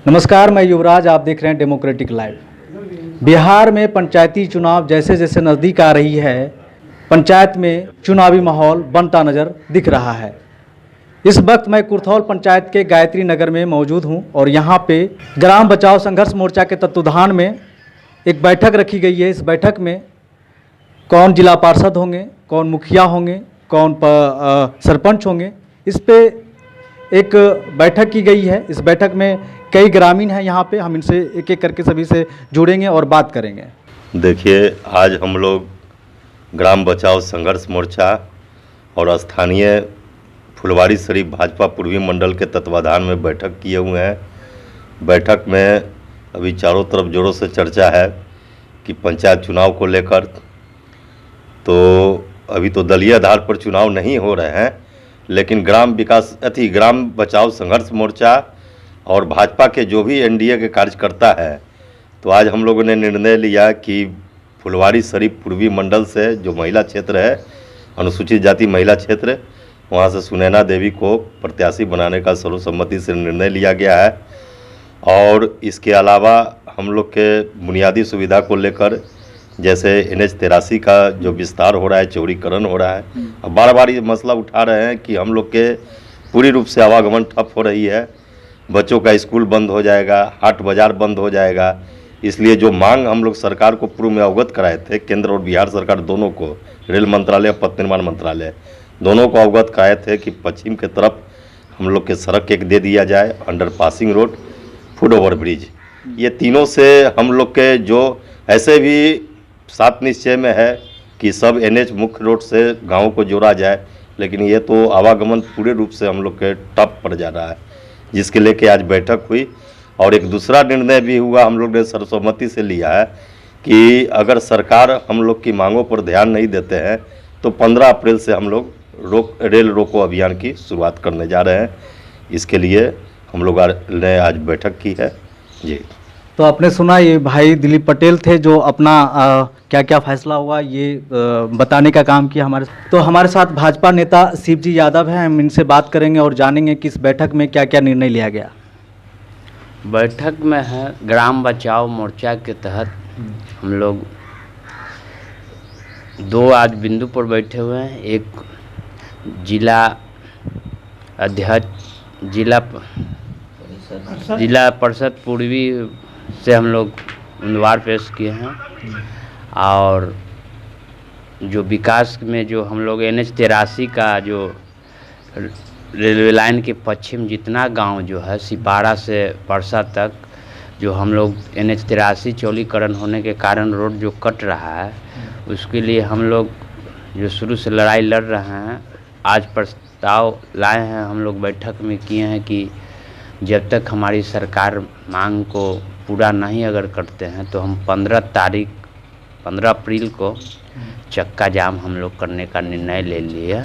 नमस्कार, मैं युवराज, आप देख रहे हैं डेमोक्रेटिक लाइव। बिहार में पंचायती चुनाव जैसे जैसे नज़दीक आ रही है, पंचायत में चुनावी माहौल बनता नज़र दिख रहा है। इस वक्त मैं कुर्थौल पंचायत के गायत्री नगर में मौजूद हूं और यहां पे ग्राम बचाओ संघर्ष मोर्चा के तत्वाधान में एक बैठक रखी गई है। इस बैठक में कौन जिला पार्षद होंगे, कौन मुखिया होंगे, कौन सरपंच होंगे, इस पे एक बैठक की गई है। इस बैठक में कई ग्रामीण हैं यहाँ पे, हम इनसे एक एक करके सभी से जुड़ेंगे और बात करेंगे। देखिए, आज हम लोग ग्राम बचाओ संघर्ष मोर्चा और स्थानीय फुलवारी शरीफ भाजपा पूर्वी मंडल के तत्वाधान में बैठक किए हुए हैं। बैठक में अभी चारों तरफ जोरों से चर्चा है कि पंचायत चुनाव को लेकर, तो अभी तो दलीय आधार पर चुनाव नहीं हो रहे हैं, लेकिन ग्राम बचाओ संघर्ष मोर्चा और भाजपा के जो भी एनडीए के कार्यकर्ता है, तो आज हम लोगों ने निर्णय लिया कि फुलवारी शरीफ पूर्वी मंडल से जो महिला क्षेत्र है, अनुसूचित जाति महिला क्षेत्र, वहाँ से सुनैना देवी को प्रत्याशी बनाने का सर्वसम्मति से निर्णय लिया गया है। और इसके अलावा हम लोग के बुनियादी सुविधा को लेकर, जैसे NH 83 का जो विस्तार हो रहा है, चौड़ीकरण हो रहा है, अब बार बार ये मसला उठा रहे हैं कि हम लोग के पूरी रूप से आवागमन ठप हो रही है, बच्चों का स्कूल बंद हो जाएगा, हाट बाज़ार बंद हो जाएगा। इसलिए जो मांग हम लोग सरकार को पूर्व में अवगत कराए थे, केंद्र और बिहार सरकार दोनों को, रेल मंत्रालय, पथ निर्माण मंत्रालय दोनों को अवगत कराए थे कि पश्चिम के तरफ हम लोग के सड़क एक दे दिया जाए, under passing road, foot over bridge. ये तीनों से हम लोग के जो ऐसे भी सात निश्चय में है कि सब NH मुख्य रोड से गाँव को जोड़ा जाए, लेकिन ये तो आवागमन पूरे रूप से हम लोग के टप पड़ जा रहा है, जिसके लेके आज बैठक हुई। और एक दूसरा निर्णय भी हुआ, हम लोग ने सर्वसम्मति से लिया है कि अगर सरकार हम लोग की मांगों पर ध्यान नहीं देते हैं तो 15 अप्रैल से हम लोग रेल रोको अभियान की शुरुआत करने जा रहे हैं। इसके लिए हम लोग ने आज बैठक की है जी। तो आपने सुना, ये भाई दिलीप पटेल थे जो अपना क्या क्या फैसला हुआ ये बताने का काम किया हमारे साथ भाजपा नेता शिवजी यादव हैं। हम इनसे बात करेंगे और जानेंगे कि इस बैठक में क्या क्या निर्णय लिया गया। बैठक में है ग्राम बचाओ मोर्चा के तहत हम लोग दो आज बिंदु पर बैठे हुए हैं। एक जिला अध्यक्ष जिला परिषद पूर्वी से हम लोग उम्मीदवार पेश किए हैं, और जो विकास में जो हम लोग NH 83 का जो रेलवे लाइन के पश्चिम जितना गांव जो है सिपारा से परसा तक, जो हम लोग NH 83 चौड़ीकरण होने के कारण रोड जो कट रहा है, उसके लिए हम लोग जो शुरू से लड़ाई लड़ रहे हैं, आज प्रस्ताव लाए हैं, हम लोग बैठक में किए हैं कि जब तक हमारी सरकार मांग को पूरा नहीं अगर करते हैं तो हम 15 अप्रैल को चक्का जाम हम लोग करने का निर्णय ले लिया।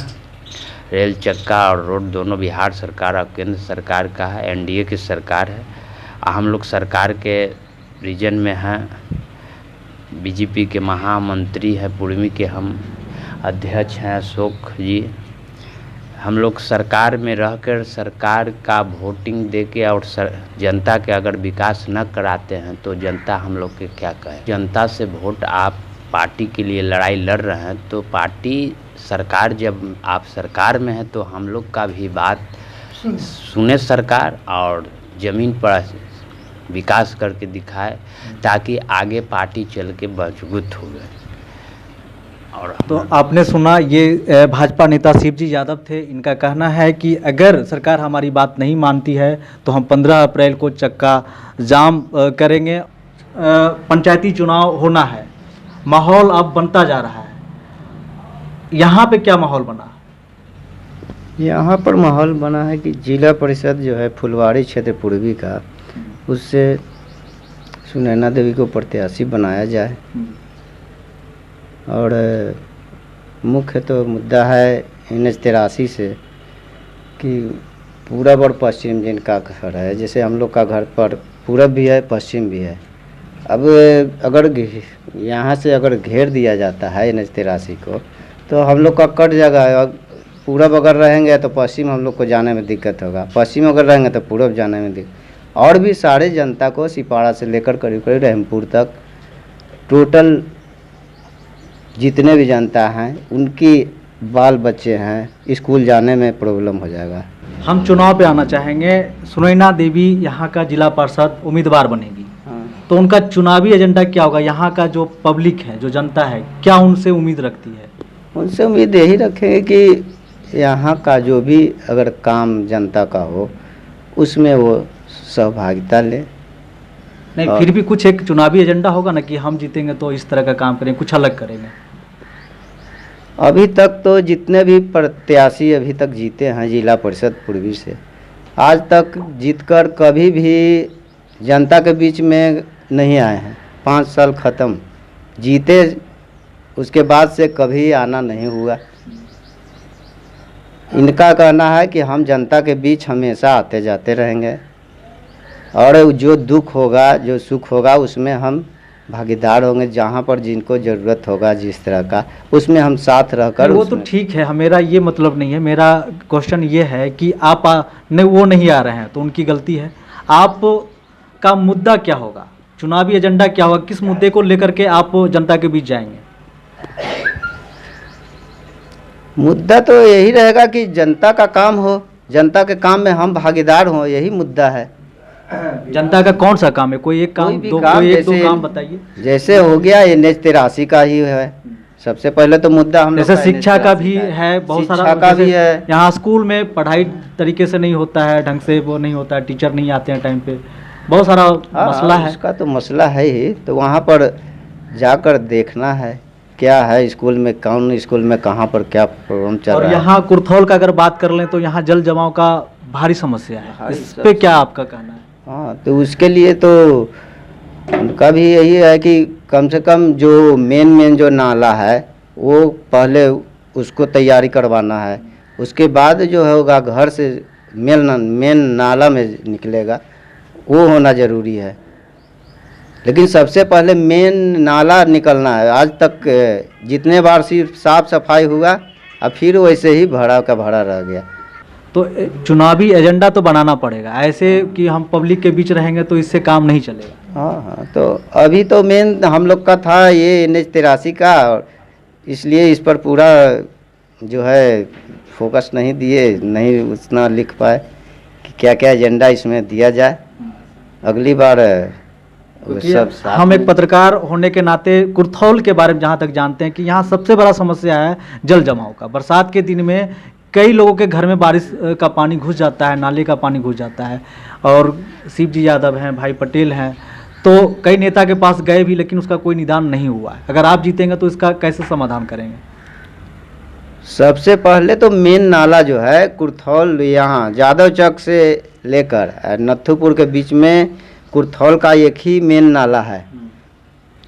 रेल चक्का और रोड दोनों बिहार सरकार और केंद्र सरकार का है, एनडीए की सरकार है। हम लोग सरकार के रीजन में हैं, बीजेपी के महामंत्री हैं, पूर्वी के हम अध्यक्ष हैं अशोक जी। हम लोग सरकार में रहकर सरकार का वोटिंग देके और जनता के अगर विकास न कराते हैं तो जनता हम लोग के क्या कहे। जनता से वोट, आप पार्टी के लिए लड़ाई लड़ रहे हैं तो पार्टी सरकार, जब आप सरकार में है तो हम लोग का भी बात सुने सरकार और ज़मीन पर विकास करके दिखाए, ताकि आगे पार्टी चल के मजबूत हो गए। और तो आपने सुना, ये भाजपा नेता शिवजी यादव थे। इनका कहना है कि अगर सरकार हमारी बात नहीं मानती है तो हम 15 अप्रैल को चक्का जाम करेंगे। पंचायती चुनाव होना है, माहौल अब बनता जा रहा है। यहाँ पे क्या माहौल बना? यहाँ पर माहौल बना है कि जिला परिषद जो है फुलवारी क्षेत्र पूर्वी का, उससे सुनैना देवी को प्रत्याशी बनाया जाए। और मुख्य तो मुद्दा है NH 83 से कि पूरब और पश्चिम जिनका घर है, जैसे हम लोग का घर पर पूरब भी है, पश्चिम भी है। अब अगर यहाँ से अगर घेर दिया जाता है NH 83 को तो हम लोग का कट जाएगा। पूरब अगर रहेंगे तो पश्चिम हम लोग को जाने में दिक्कत होगा, पश्चिम अगर रहेंगे तो पूरब जाने में दिक्कत। और भी सारे जनता को सिपाड़ा से लेकर करीब करीब रहमपुर तक टोटल जितने भी जनता हैं उनकी बाल बच्चे हैं स्कूल जाने में प्रॉब्लम हो जाएगा। हम चुनाव पे आना चाहेंगे। सुनैना देवी यहाँ का जिला पार्षद उम्मीदवार बनेगी, तो उनका चुनावी एजेंडा क्या होगा? यहाँ का जो पब्लिक है, जो जनता है, क्या उनसे उम्मीद रखती है? उनसे उम्मीद यही रखेंगे कि यहाँ का जो भी अगर काम जनता का हो उसमें वो सहभागिता ले। नहीं, फिर भी कुछ एक चुनावी एजेंडा होगा ना कि हम जीतेंगे तो इस तरह का काम करेंगे, कुछ अलग करेंगे। अभी तक तो जितने भी प्रत्याशी अभी तक जीते हैं जिला परिषद पूर्वी से, आज तक जीतकर कभी भी जनता के बीच में नहीं आए हैं। 5 साल ख़त्म, जीते उसके बाद से कभी आना नहीं हुआ। इनका कहना है कि हम जनता के बीच हमेशा आते जाते रहेंगे और जो दुख होगा, जो सुख होगा उसमें हम भागीदार होंगे। जहाँ पर जिनको ज़रूरत होगा जिस तरह का, उसमें हम साथ रहकर। वो तो ठीक है, मेरा ये मतलब नहीं है। मेरा क्वेश्चन ये है कि आप वो नहीं आ रहे हैं तो उनकी गलती है। आप का मुद्दा क्या होगा, चुनावी एजेंडा क्या होगा, किस मुद्दे को लेकर के आप जनता के बीच जाएंगे? मुद्दा तो यही रहेगा कि जनता का काम हो, जनता के काम में हम भागीदार हों, यही मुद्दा है। जनता का कौन सा काम है? कोई एक काम, दो काम बताइए। जैसे हो गया NH 83 का ही है सबसे पहले तो मुद्दा। हम जैसे शिक्षा का भी है, बहुत सारा शिक्षा का भी है। यहाँ स्कूल में पढ़ाई तरीके से नहीं होता है, ढंग से वो नहीं होता है, टीचर नहीं आते हैं टाइम पे, बहुत सारा मसला है। उसका तो मसला है ही, तो वहाँ पर जाकर देखना है क्या है स्कूल में, कौन स्कूल में कहाँ पर क्या प्रॉब्लम चल रहा है। और यहाँ कुर्थौल का अगर बात कर लें तो यहाँ जल जमाव का भारी समस्या है, इस पे क्या आपका कहना है? हाँ, तो उसके लिए तो उनका भी यही है कि कम से कम जो मेन जो नाला है वो पहले उसको तैयारी करवाना है, उसके बाद जो होगा घर से मेन नाला में निकलेगा वो होना ज़रूरी है। लेकिन सबसे पहले मेन नाला निकलना है। आज तक जितने बार सिर्फ साफ सफाई हुआ, अब फिर वैसे ही भरा का भरा रह गया। तो चुनावी एजेंडा तो बनाना पड़ेगा, ऐसे कि हम पब्लिक के बीच रहेंगे तो इससे काम नहीं चलेगा। हाँ, तो अभी तो मेन हम लोग का था ये NH 83 का, और इसलिए इस पर पूरा जो है फोकस नहीं दिए, नहीं उतना लिख पाए कि क्या क्या एजेंडा इसमें दिया जाए। अगली बार सब हम एक पत्रकार होने के नाते कुर्थौल के बारे में जहाँ तक जानते हैं कि यहाँ सबसे बड़ा समस्या है जल जमाव का। बरसात के दिन में कई लोगों के घर में बारिश का पानी घुस जाता है, नाले का पानी घुस जाता है। और शिव जी यादव हैं, भाई पटेल हैं, तो कई नेता के पास गए भी लेकिन उसका कोई निदान नहीं हुआ है। अगर आप जीतेंगे तो इसका कैसे समाधान करेंगे? सबसे पहले तो मेन नाला जो है कुर्थौल, यहाँ यादव चौक से लेकर नथुपुर के बीच में कुर्थौल का एक ही मेन नाला है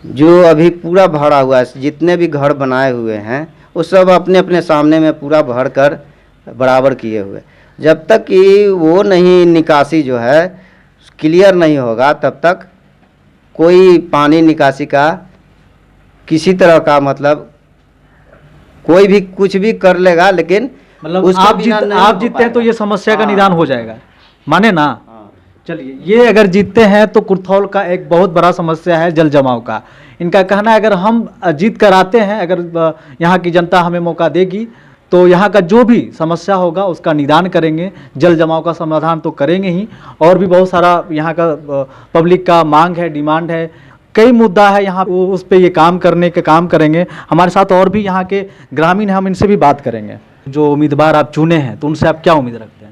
जो अभी पूरा भरा हुआ है। जितने भी घर बनाए हुए हैं वो सब अपने अपने सामने में पूरा भर कर बराबर किए हुए। जब तक कि वो नहीं निकासी जो है क्लियर नहीं होगा तब तक कोई पानी निकासी का किसी तरह का मतलब कोई भी कुछ भी कर लेगा, लेकिन मतलब आप जीतते हैं तो ये समस्या का निदान हो जाएगा, माने ना? चलिए, ये अगर जीतते हैं तो कुर्थौल का एक बहुत बड़ा समस्या है जल जमाव का। इनका कहना है अगर हम जीत कर आते हैं, अगर यहाँ की जनता हमें मौका देगी तो यहाँ का जो भी समस्या होगा उसका निदान करेंगे, जल जमाव का समाधान तो करेंगे ही। और भी बहुत सारा यहाँ का पब्लिक का मांग है, डिमांड है, कई मुद्दा है यहाँ, उस पर ये काम करने के काम करेंगे। हमारे साथ और भी यहाँ के ग्रामीण हैं, हम इनसे भी बात करेंगे। जो उम्मीदवार आप चुने हैं तो उनसे आप क्या उम्मीद रखते हैं?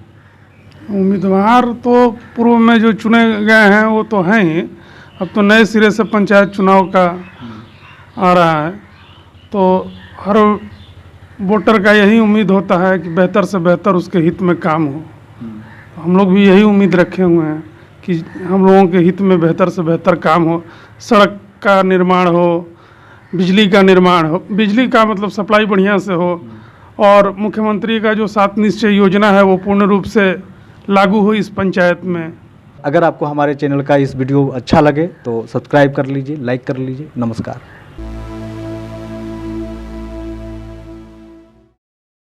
उम्मीदवार तो पूर्व में जो चुने गए हैं वो तो हैं ही, अब तो नए सिरे से पंचायत चुनाव का आ रहा है, तो हर वोटर का यही उम्मीद होता है कि बेहतर से बेहतर उसके हित में काम हो। तो हम लोग भी यही उम्मीद रखे हुए हैं कि हम लोगों के हित में बेहतर से बेहतर काम हो, सड़क का निर्माण हो, बिजली का निर्माण हो, बिजली का मतलब सप्लाई बढ़िया से हो, और मुख्यमंत्री का जो 7 निश्चय योजना है वो पूर्ण रूप से लागू हो इस पंचायत में। अगर आपको हमारे चैनल का इस वीडियो अच्छा लगे तो सब्सक्राइब कर लीजिए, लाइक कर लीजिए। नमस्कार।